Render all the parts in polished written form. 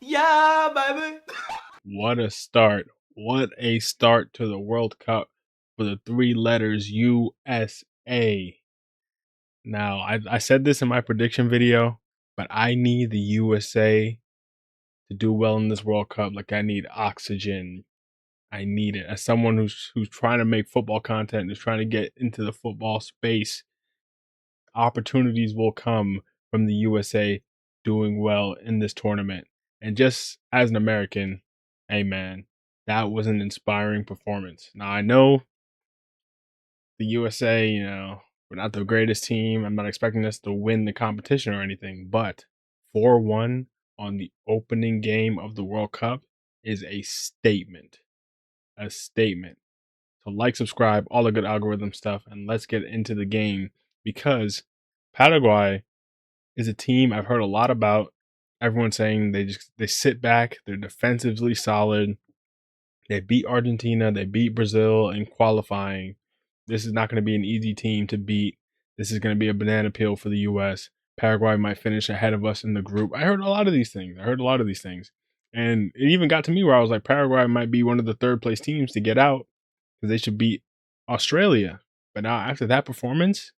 Yeah, baby. What a start. What a start to the World Cup for the three letters USA. Now, I said this in my prediction video, but I need the USA to do well in this World Cup. Like, I need oxygen. I need it. As someone who's trying to make football content, who's trying to get into the football space, opportunities will come from the USA doing well in this tournament. And just as an American, hey man, that was an inspiring performance. Now I know the USA, we're not the greatest team. I'm not expecting us to win the competition or anything, but 4-1 on the opening game of the World Cup is a statement. A statement. So like, subscribe, all the good algorithm stuff, and let's get into the game because Paraguay is a team I've heard a lot about. Everyone saying they sit back, they're defensively solid. They beat Argentina, they beat Brazil in qualifying. This is not going to be an easy team to beat. This is going to be a banana peel for the US. Paraguay might finish ahead of us in the group. I heard a lot of these things. And it even got to me where I was like, Paraguay might be one of the third place teams to get out because they should beat Australia. But now after that performance,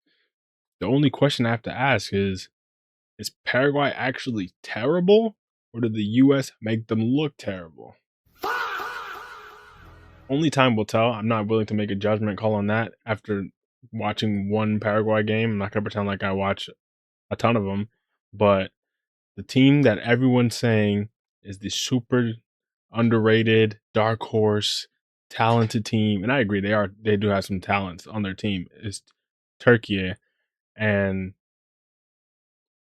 the only question I have to ask is Paraguay actually terrible, or did the US make them look terrible? Only time will tell. I'm not willing to make a judgment call on that after watching one Paraguay game. I'm not going to pretend like I watch a ton of them, but the team that everyone's saying is the super underrated, dark horse, talented team, and I agree they do have some talents on their team, is Turkey. And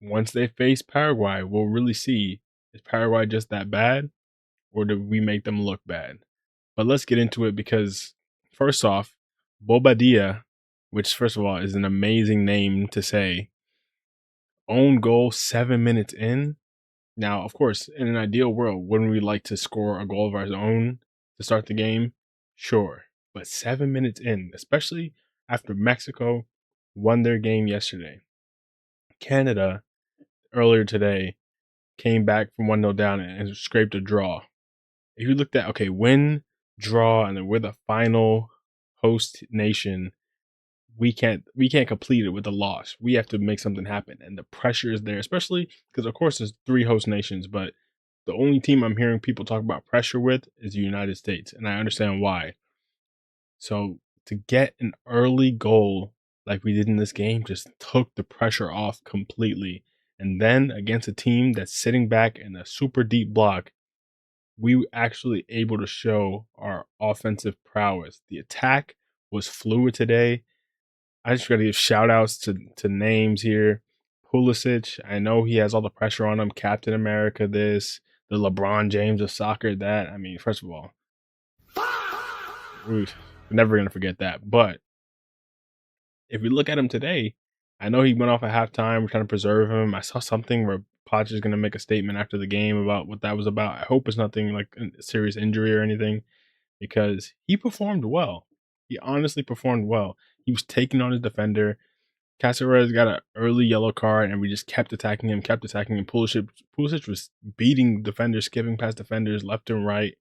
once they face Paraguay, we'll really see, is Paraguay just that bad, or did we make them look bad? But let's get into it because, first off, Bobadilla, which first of all is an amazing name to say, own goal 7 minutes in. Now, of course, in an ideal world, wouldn't we like to score a goal of our own to start the game? Sure. But 7 minutes in, especially after Mexico won their game yesterday. Canada, earlier today, came back from 1-0 down and scraped a draw. If you looked at, okay, win, draw, and then we're the final host nation, we can't complete it with a loss. We have to make something happen, and the pressure is there, especially because of course there's 3 host nations, but the only team I'm hearing people talk about pressure with is the United States, and I understand why. So to get an early goal like we did in this game just took the pressure off completely. And then against a team that's sitting back in a super deep block, we actually able to show our offensive prowess. The attack was fluid today. I just gotta give shout outs to names here. Pulisic, I know he has all the pressure on him. Captain America this, the LeBron James of soccer that. I mean, first of all, we're never gonna forget that. But if we look at him today, I know he went off at halftime. We're trying to preserve him. I saw something where Poch is going to make a statement after the game about what that was about. I hope it's nothing like a serious injury or anything because he performed well. He honestly performed well. He was taking on his defender. Caceres got an early yellow card, and we just kept attacking him. Pulisic was beating defenders, skipping past defenders left and right.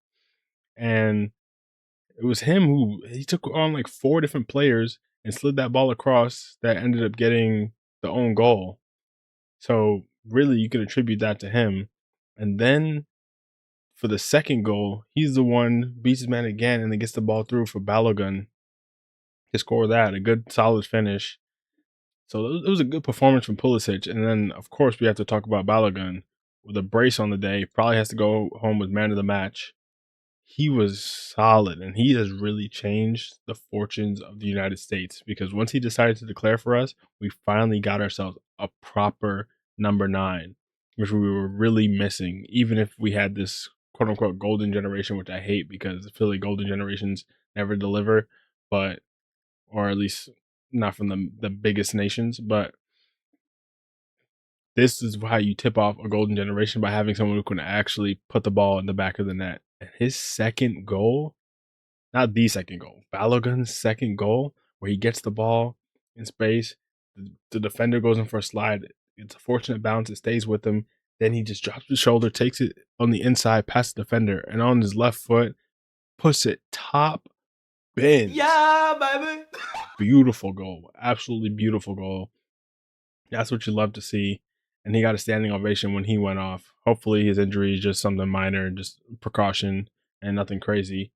And it was him who he took on like 4 different players and slid that ball across that ended up getting the own goal. So really, you could attribute that to him. And then for the second goal, he's the one beats his man again and then gets the ball through for Balogun to score that. A good, solid finish. So it was a good performance from Pulisic. And then, of course, we have to talk about Balogun with a brace on the day. Probably has to go home with man of the match. He was solid, and he has really changed the fortunes of the United States because once he decided to declare for us, we finally got ourselves a proper number 9, which we were really missing, even if we had this quote unquote golden generation, which I hate because the Philly golden generations never deliver, but or at least not from the biggest nations, but this is how you tip off a golden generation by having someone who can actually put the ball in the back of the net. And his second goal, not the second goal, Balogun's second goal, where he gets the ball in space, the defender goes in for a slide. It's a fortunate bounce. It stays with him. Then he just drops his shoulder, takes it on the inside past the defender, and on his left foot, puts it top bins. Yeah, baby. Beautiful goal. Absolutely beautiful goal. That's what you love to see. And he got a standing ovation when he went off. Hopefully his injury is just something minor, just precaution and nothing crazy.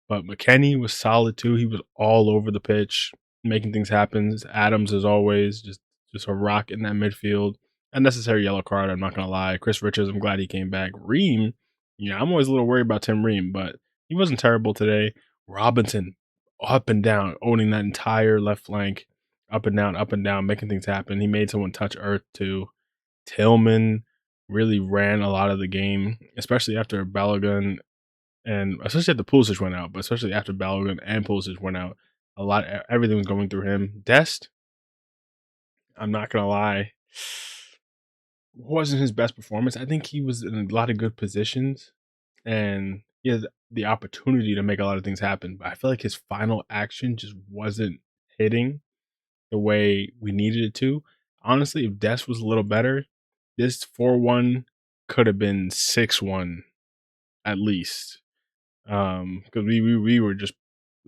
But McKennie was solid too. He was all over the pitch, making things happen. Adams, as always, just a rock in that midfield. Unnecessary yellow card, I'm not going to lie. Chris Richards, I'm glad he came back. Ream, I'm always a little worried about Tim Ream, but he wasn't terrible today. Robinson, up and down, owning that entire left flank, up and down, making things happen. He made someone touch earth too. Tillman really ran a lot of the game, especially after Balogun and especially after Pulisic went out, but especially after Balogun and Pulisic went out, everything was going through him. Dest, I'm not gonna lie, wasn't his best performance. I think he was in a lot of good positions, and he had the opportunity to make a lot of things happen. But I feel like his final action just wasn't hitting the way we needed it to. Honestly, if Dest was a little better, this 4-1 could have been 6-1 at least. Because we were just,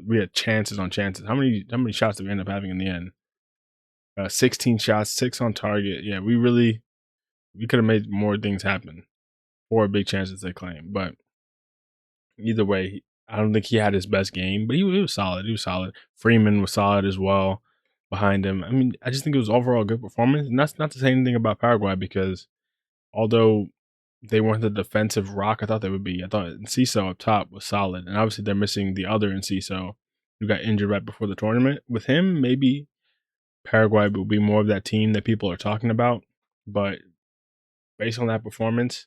we had chances on chances. How many shots did we end up having in the end? 16 shots, 6 on target. Yeah, we could have made more things happen. 4 big chances they claim, but either way, I don't think he had his best game, but he was solid. He was solid. Freeman was solid as well behind him. I mean, I just think it was overall a good performance, and that's not to say anything about Paraguay because although they weren't the defensive rock I thought they would be. I thought Enciso up top was solid. And obviously they're missing the other Enciso who got injured right before the tournament. With him, maybe Paraguay will be more of that team that people are talking about. But based on that performance,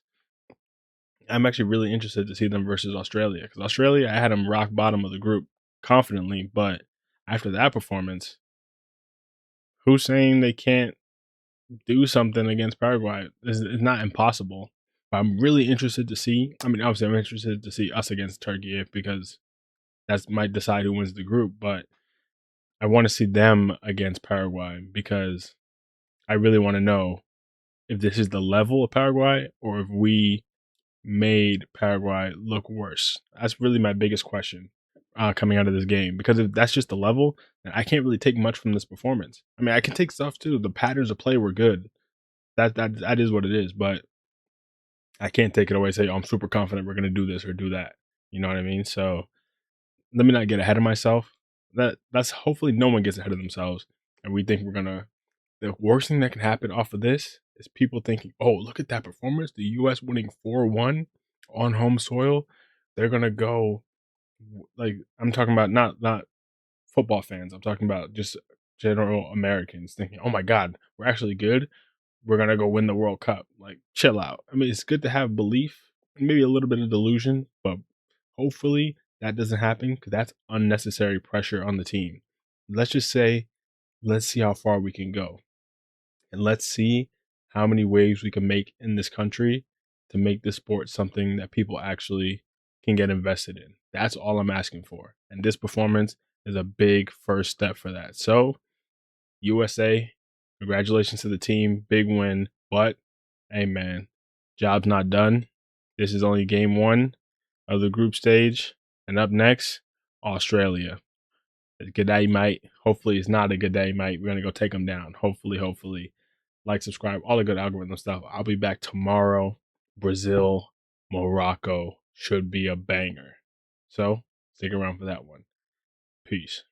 I'm actually really interested to see them versus Australia. Because Australia, I had them rock bottom of the group confidently. But after that performance, who's saying they can't do something against Paraguay? It's not impossible. I'm really interested to see. I mean, obviously, I'm interested to see us against Turkey because that might decide who wins the group. But I want to see them against Paraguay because I really want to know if this is the level of Paraguay or if we made Paraguay look worse. That's really my biggest question coming out of this game. Because if that's just the level, then I can't really take much from this performance. I mean, I can take stuff too. The patterns of play were good. That is what it is. But I can't take it away and say, oh, I'm super confident we're going to do this or do that. You know what I mean? So let me not get ahead of myself. That's hopefully no one gets ahead of themselves. And we think we're going to, the worst thing that can happen off of this is people thinking, oh, look at that performance. The U.S. winning 4-1 on home soil. They're going to go, like, I'm talking about not football fans. I'm talking about just general Americans thinking, oh my God, we're actually good. We're going to go win the World Cup. Like, chill out. I mean, it's good to have belief, maybe a little bit of delusion, but hopefully that doesn't happen because that's unnecessary pressure on the team. Let's just say, let's see how far we can go. And let's see how many waves we can make in this country to make this sport something that people actually can get invested in. That's all I'm asking for. And this performance is a big first step for that. So, USA, congratulations to the team. Big win. But, hey, man, job's not done. This is only game 1 of the group stage. And up next, Australia. Good day, mate. Hopefully, it's not a good day, mate. We're going to go take them down. Hopefully. Like, subscribe, all the good algorithm stuff. I'll be back tomorrow. Brazil, Morocco should be a banger. So, stick around for that one. Peace.